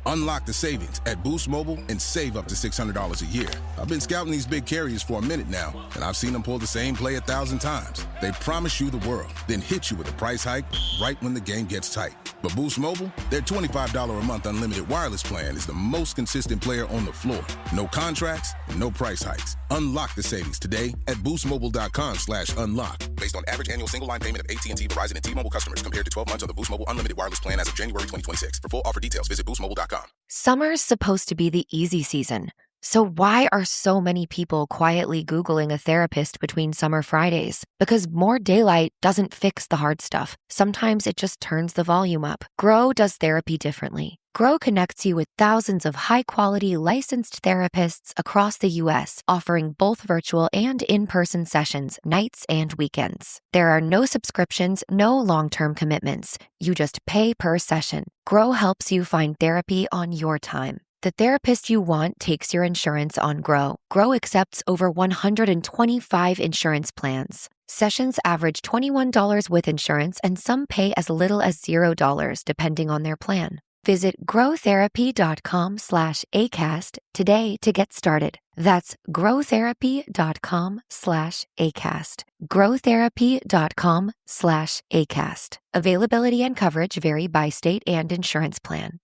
Unlock the savings at Boost Mobile and save up to $600 a year. I've been scouting these big carriers for a minute now, and I've seen them pull the same play 1,000 times. They promise you the world, then hit you with a price hike right when the game gets tight. But Boost Mobile, their $25 a month unlimited wireless plan is the most consistent player on the floor. No contracts, no price hikes. Unlock the savings today at boostmobile.com/unlock. Based on average annual single line payment of AT&T, Verizon, and T-Mobile customers compared to 12 months on the Boost Mobile unlimited wireless plan as of January 2026. For full offer details, visit boostmobile.com. Summer's supposed to be the easy season. So why are so many people quietly Googling a therapist between summer Fridays? Because more daylight doesn't fix the hard stuff. Sometimes it just turns the volume up. Grow does therapy differently. Grow connects you with thousands of high-quality licensed therapists across the U.S., offering both virtual and in-person sessions, nights and weekends. There are no subscriptions, no long-term commitments. You just pay per session. Grow helps you find therapy on your time. The therapist you want takes your insurance on Grow. Grow accepts over 125 insurance plans. Sessions average $21 with insurance, and some pay as little as $0 depending on their plan. Visit growtherapy.com/ACAST today to get started. That's growtherapy.com/ACAST. growtherapy.com/ACAST. Availability and coverage vary by state and insurance plan.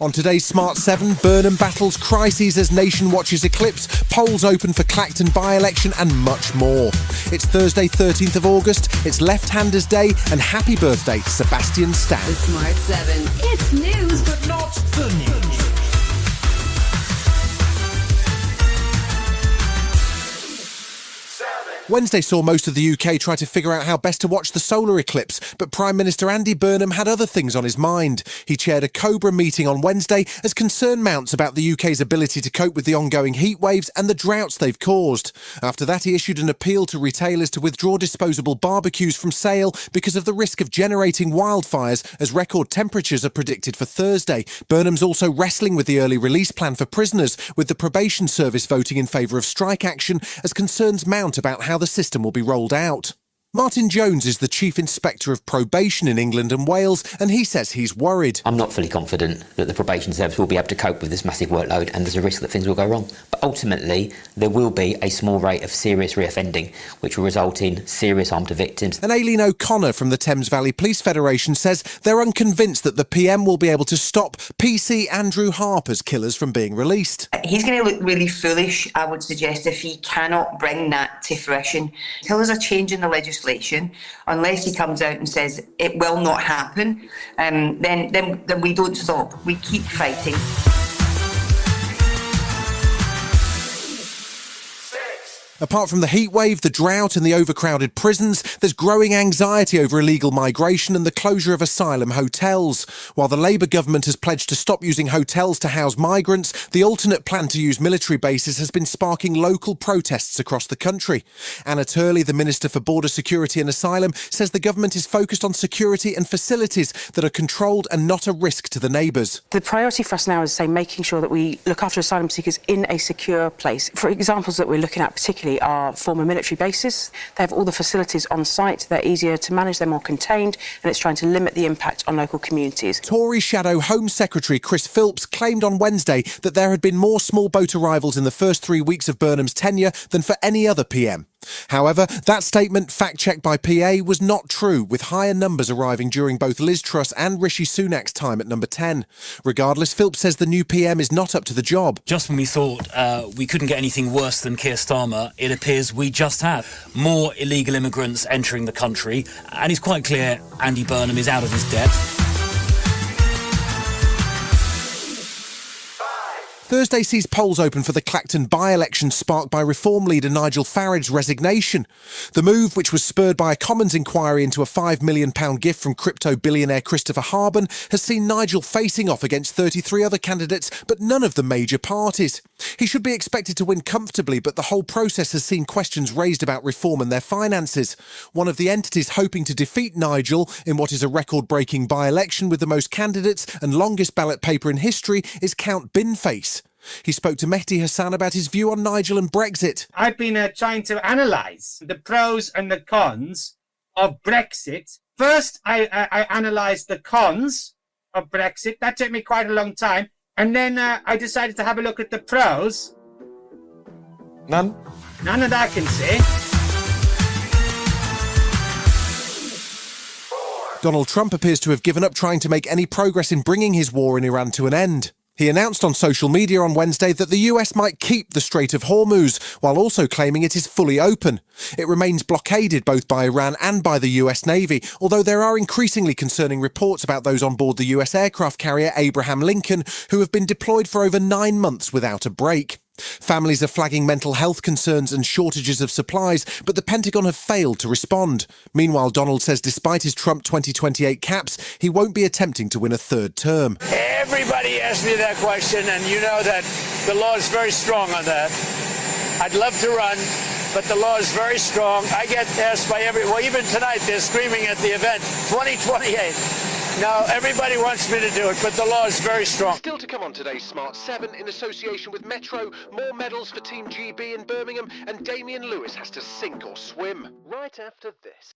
On today's Smart 7, Burnham battles crises as nation watches Eclipse, polls open for Clacton By-Election and much more. It's Thursday 13th of August, it's Left-Handers Day, and happy birthday to Sebastian Stan. The Smart 7. It's news, but not the news. Wednesday saw most of the UK try to figure out how best to watch the solar eclipse, but Prime Minister Andy Burnham had other things on his mind. He chaired a Cobra meeting on Wednesday as concern mounts about the UK's ability to cope with the ongoing heat waves and the droughts they've caused. After that, he issued an appeal to retailers to withdraw disposable barbecues from sale because of the risk of generating wildfires as record temperatures are predicted for Thursday. Burnham's also wrestling with the early release plan for prisoners, with the probation service voting in favour of strike action as concerns mount about how the system will be rolled out. Martin Jones is the Chief Inspector of Probation in England and Wales, and he says he's worried. I'm not fully confident that the probation service will be able to cope with this massive workload, and there's a risk that things will go wrong. But ultimately, there will be a small rate of serious reoffending, which will result in serious harm to victims. And Aileen O'Connor from the Thames Valley Police Federation says they're unconvinced that the PM will be able to stop PC Andrew Harper's killers from being released. He's going to look really foolish, I would suggest, if he cannot bring that to fruition. Until there's a change in the legislation, unless he comes out and says it will not happen, then we don't stop. We keep fighting. Apart from the heatwave, the drought and the overcrowded prisons, there's growing anxiety over illegal migration and the closure of asylum hotels. While the Labour government has pledged to stop using hotels to house migrants, the alternate plan to use military bases has been sparking local protests across the country. Anna Turley, the Minister for Border Security and Asylum, says the government is focused on security and facilities that are controlled and not a risk to the neighbours. The priority for us now is, say, making sure that we look after asylum seekers in a secure place. For examples that we're looking at particularly are former military bases. They have all the facilities on site, they're easier to manage, they're more contained, and it's trying to limit the impact on local communities. Tory Shadow Home Secretary Chris Philps claimed on Wednesday that there had been more small boat arrivals in the first 3 weeks of Burnham's tenure than for any other PM. However, that statement, fact-checked by PA, was not true, with higher numbers arriving during both Liz Truss and Rishi Sunak's time at number 10. Regardless, Philps says the new PM is not up to the job. Just when we thought we couldn't get anything worse than Keir Starmer, it appears we just have more illegal immigrants entering the country, and it's quite clear Andy Burnham is out of his depth. Thursday sees polls open for the Clacton By-Election sparked by Reform leader Nigel Farage's resignation. The move, which was spurred by a Commons inquiry into a £5 million gift from crypto billionaire Christopher Harben, has seen Nigel facing off against 33 other candidates, but none of the major parties. He should be expected to win comfortably, but the whole process has seen questions raised about Reform and their finances. One of the entities hoping to defeat Nigel in what is a record-breaking by-election with the most candidates and longest ballot paper in history is Count Binface. He spoke to Mehdi Hassan about his view on Nigel and Brexit. I've been trying to analyse the pros and the cons of Brexit. First, I analysed the cons of Brexit. That took me quite a long time. And then I decided to have a look at the pros. None? None that I can see. Donald Trump appears to have given up trying to make any progress in bringing his war in Iran to an end. He announced on social media on Wednesday that the US might keep the Strait of Hormuz, while also claiming it is fully open. It remains blockaded both by Iran and by the US Navy, although there are increasingly concerning reports about those on board the US aircraft carrier Abraham Lincoln, who have been deployed for over 9 months without a break. Families are flagging mental health concerns and shortages of supplies, but the Pentagon have failed to respond. Meanwhile, Donald says despite his Trump 2028 caps, he won't be attempting to win a third term. Everybody asked me that question, and you know that the law is very strong on that. I'd love to run, but the law is very strong. I get asked by well, even tonight they're screaming at the event, 2028. No, everybody wants me to do it, but the law is very strong. Still to come on today's Smart 7, in association with Metro, more medals for Team GB in Birmingham, and Damian Lewis has to sink or swim. Right after this.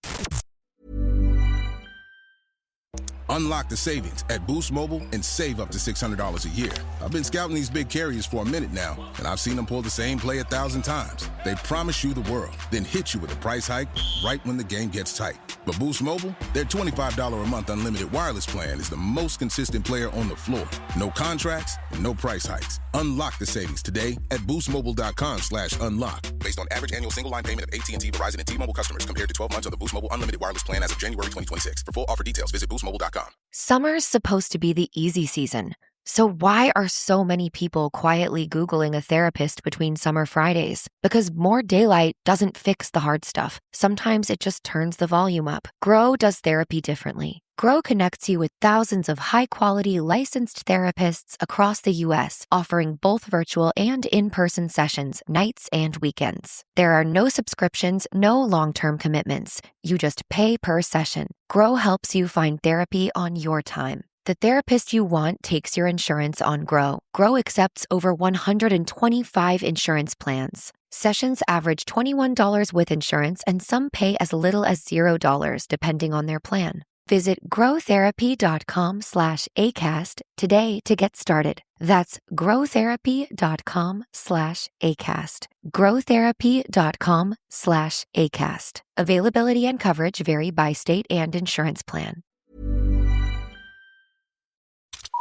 Unlock the savings at Boost Mobile and save up to $600 a year. I've been scouting these big carriers for a minute now, and I've seen them pull the same play 1,000 times. They promise you the world, then hit you with a price hike right when the game gets tight. But Boost Mobile, their $25 a month unlimited wireless plan is the most consistent player on the floor. No contracts, no price hikes. Unlock the savings today at boostmobile.com/unlock. Based on average annual single line payment of AT&T, Verizon, and T-Mobile customers compared to 12 months on the Boost Mobile unlimited wireless plan as of January 2026. For full offer details, visit boostmobile.com. Summer's supposed to be the easy season. So why are so many people quietly Googling a therapist between summer Fridays? Because more daylight doesn't fix the hard stuff. Sometimes it just turns the volume up. Grow does therapy differently. Grow connects you with thousands of high-quality licensed therapists across the U.S., offering both virtual and in-person sessions, nights and weekends. There are no subscriptions, no long-term commitments. You just pay per session. Grow helps you find therapy on your time. The therapist you want takes your insurance on Grow. Grow accepts over 125 insurance plans. Sessions average $21 with insurance, and some pay as little as $0 depending on their plan. Visit growtherapy.com/ACAST today to get started. That's growtherapy.com/ACAST. growtherapy.com/ACAST. Availability and coverage vary by state and insurance plan.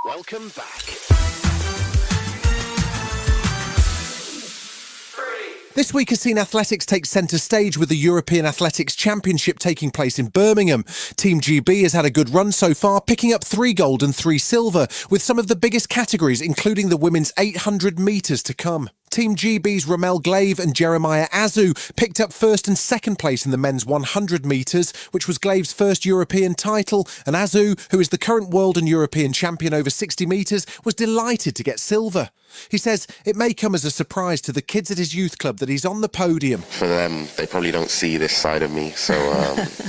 Welcome back. This week has seen athletics take centre stage with the European Athletics Championship taking place in Birmingham. Team GB has had a good run so far, picking up 3 gold and 3 silver, with some of the biggest categories, including the women's 800 metres to come. Team GB's Ramel Glaive and Jeremiah Azu picked up first and second place in the men's 100 metres, which was Glaive's first European title, and Azu, who is the current world and European champion over 60 metres, was delighted to get silver. He says it may come as a surprise to the kids at his youth club that he's on the podium. For them, they probably don't see this side of me, so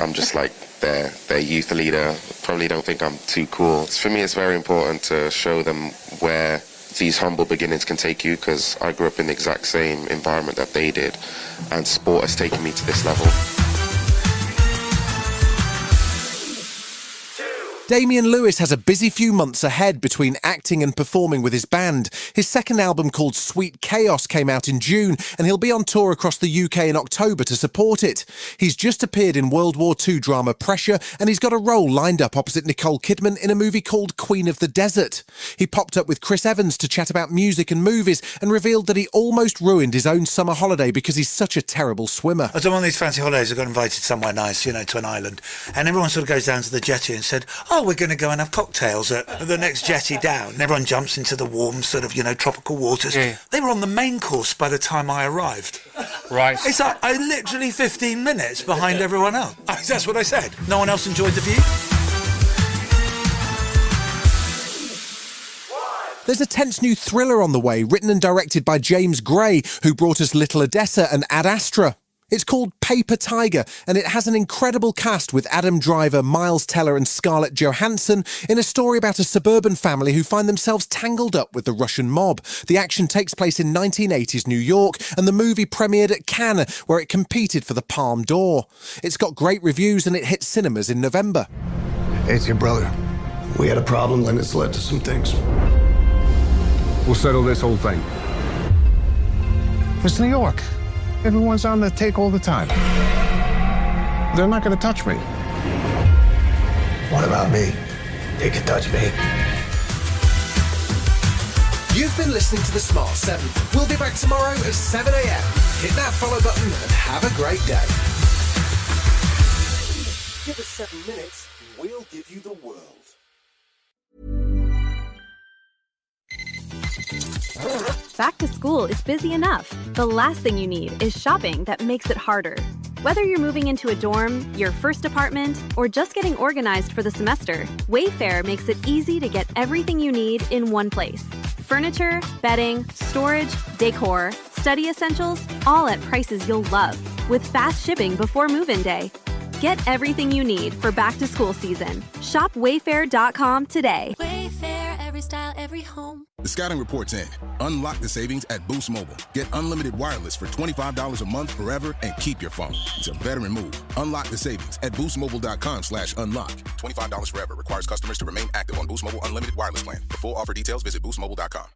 I'm just like their youth leader. Probably don't think I'm too cool. For me, it's very important to show them where these humble beginnings can take you, because I grew up in the exact same environment that they did, and sport has taken me to this level. Damian Lewis has a busy few months ahead between acting and performing with his band. His second album, called Sweet Chaos, came out in June, and he'll be on tour across the UK in October to support it. He's just appeared in World War II drama Pressure, and he's got a role lined up opposite Nicole Kidman in a movie called Queen of the Desert. He popped up with Chris Evans to chat about music and movies, and revealed that he almost ruined his own summer holiday because he's such a terrible swimmer. I was on one of these fancy holidays. I got invited somewhere nice, to an island, and everyone sort of goes down to the jetty and said, "Oh, we're going to go and have cocktails at the next jetty down." And everyone jumps into the warm sort of, tropical waters. Yeah. They were on the main course by the time I arrived. Right. It's like I literally 15 minutes behind everyone else. That's what I said. No one else enjoyed the view. There's a tense new thriller on the way, written and directed by James Gray, who brought us Little Odessa and Ad Astra. It's called Paper Tiger, and it has an incredible cast with Adam Driver, Miles Teller and Scarlett Johansson in a story about a suburban family who find themselves tangled up with the Russian mob. The action takes place in 1980s New York, and the movie premiered at Cannes, where it competed for the Palme d'Or. It's got great reviews and it hit cinemas in November. It's your brother. We had a problem, and it's led to some things. We'll settle this whole thing. It's New York. Everyone's on the take all the time. They're not going to touch me. What about me? They can touch me. You've been listening to The Smart 7. We'll be back tomorrow at 7 a.m. Hit that follow button and have a great day. Give us 7 minutes, we'll give you the world. Back to school is busy enough. The last thing you need is shopping that makes it harder. Whether you're moving into a dorm, your first apartment, or just getting organized for the semester, Wayfair makes it easy to get everything you need in one place. Furniture, bedding, storage, decor, study essentials, all at prices you'll love, with fast shipping before move-in day. Get everything you need for back-to-school season. Shop Wayfair.com today. Wayfair, every style, every home. The scouting report's in. Unlock the savings at Boost Mobile. Get unlimited wireless for $25 a month forever and keep your phone. It's a veteran move. Unlock the savings at boostmobile.com/unlock. $25 forever requires customers to remain active on Boost Mobile Unlimited Wireless Plan. For full offer details, visit boostmobile.com.